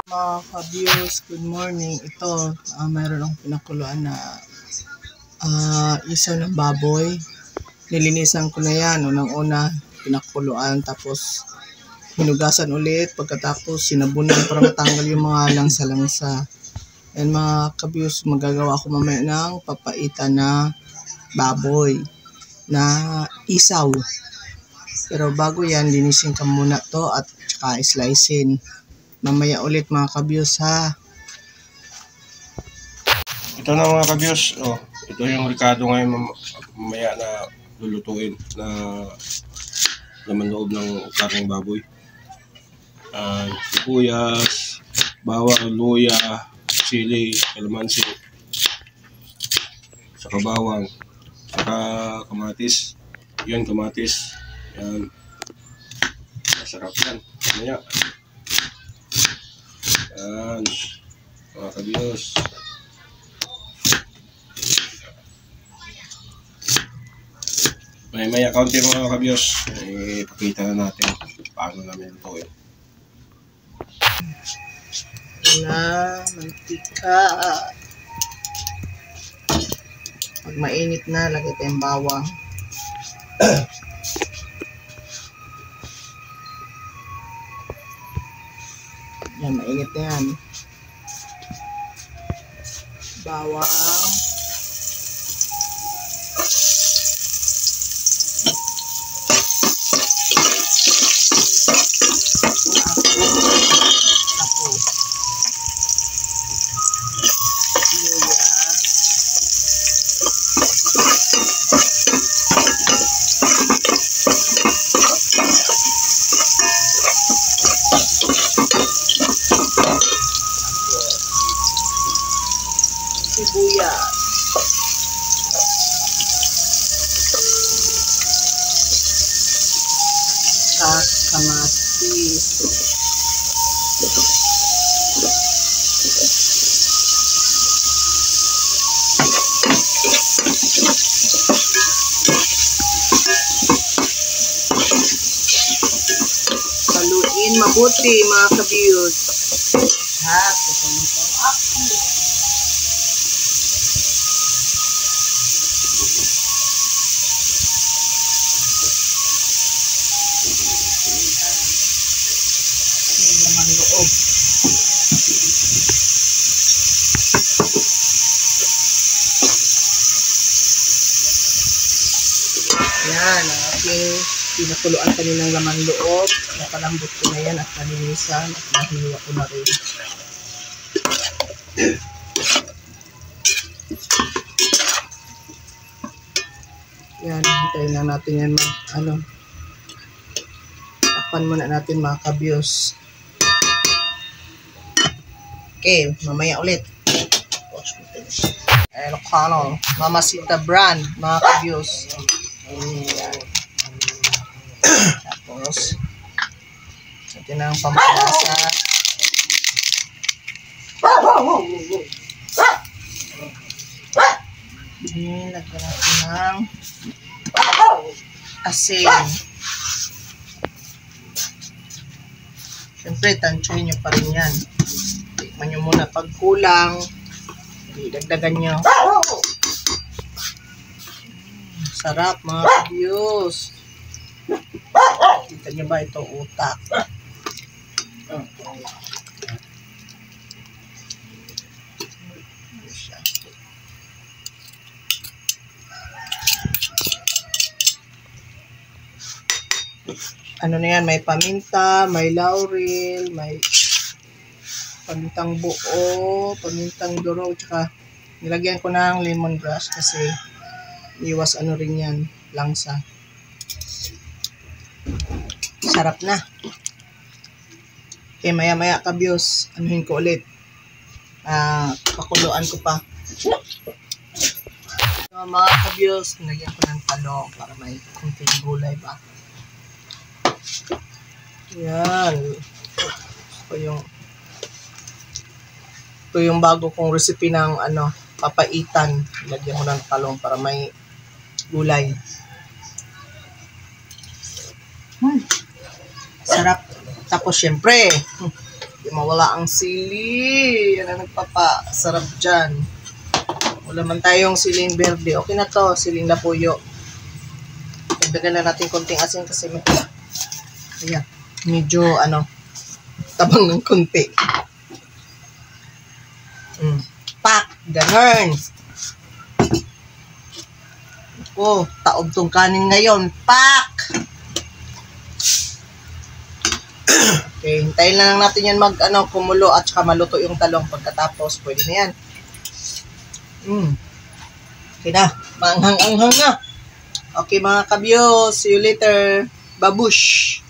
Mga ka-views, good morning. Ito, mayroon akong pinakuluan na isaw ng baboy. Nilinisan ko na yan. Unang-una, pinakuluan. Tapos, hinugasan ulit. Pagkatapos, sinabunan para matanggal yung mga langsa-langsa. And mga ka-views, magagawa ko mamaya ng papaitan na baboy na isaw. Pero bago yan, linisin ka muna to at saka slicein. Mamaya ulit mga ka-views ha. Ito na mga ka-views. Ito yung ricado ngayon mamaya na lulutuin na laman loob ng karneng baboy. Sibuyas, bawang, luya, sili, kalamansi, saka bawang, saka kamatis. Yan, kamatis. Yan. Masarap yan. Mamaya. Yan. Mga ka-views. Maya kaunti mga ka-views. Ipakita na natin paano namin lutuin. Mantika. Pag mainit na, lagay tayong bawang. Yan, mainit na yan. Bawang. Tapos, luya. Sibuyas. Kamatis. Haluin mabuti mga ka-views. Pupunta ako. Laman loob. Yan, ang aking pinakuluan kaninang laman loob. Napalambot ko na yan at nalinisan at nahiwa ko na rin. Yan, hintayin na natin yan takpan muna natin mga ka-views. Okay, mamaya ulit. Ilocano, Mamacita brand mga ka-views. Ayan. Tapos ito na ang pampalasa. Lagyan natin ng asin. Siyempre, tansyahin nyo pa rin yan. Tikman nyo muna pag kulang. Dagdagan nyo. Sarap mga views. Kita nyo ba ito utak? Ano na yan, may paminta, may laurel, may pamintang buo, pamintang durog, tsaka nilagyan ko ng lemongrass kasi iwas rin yan, langsa. Sarap na. Okay, maya-maya ka-views, anuhin ko ulit. Pakuluan ko pa. So, mga ka-views, nilagyan ko ng talong para may kunting gulay ba. Yan. Ito yung bago kong recipe ng papaitan. Lagyan ko ng talong para may gulay. Sarap. Tapos syempre, yung mawala ang sili. Yan ang nagpapasarap dyan. Wala man tayong siling berde. Okay na to, siling lapuyo. Dagdagan na natin konting asin kasi ayan, medyo tabang ng konti. Pak! Ganun! Ako, taob tong kanin ngayon. Pak! Okay, hintayin lang natin yan kumulo at saka maluto yung talong. Pagkatapos, pwede na yan. Okay na. Maanghang-anghang na. Okay mga kabyo, see you later. Babush!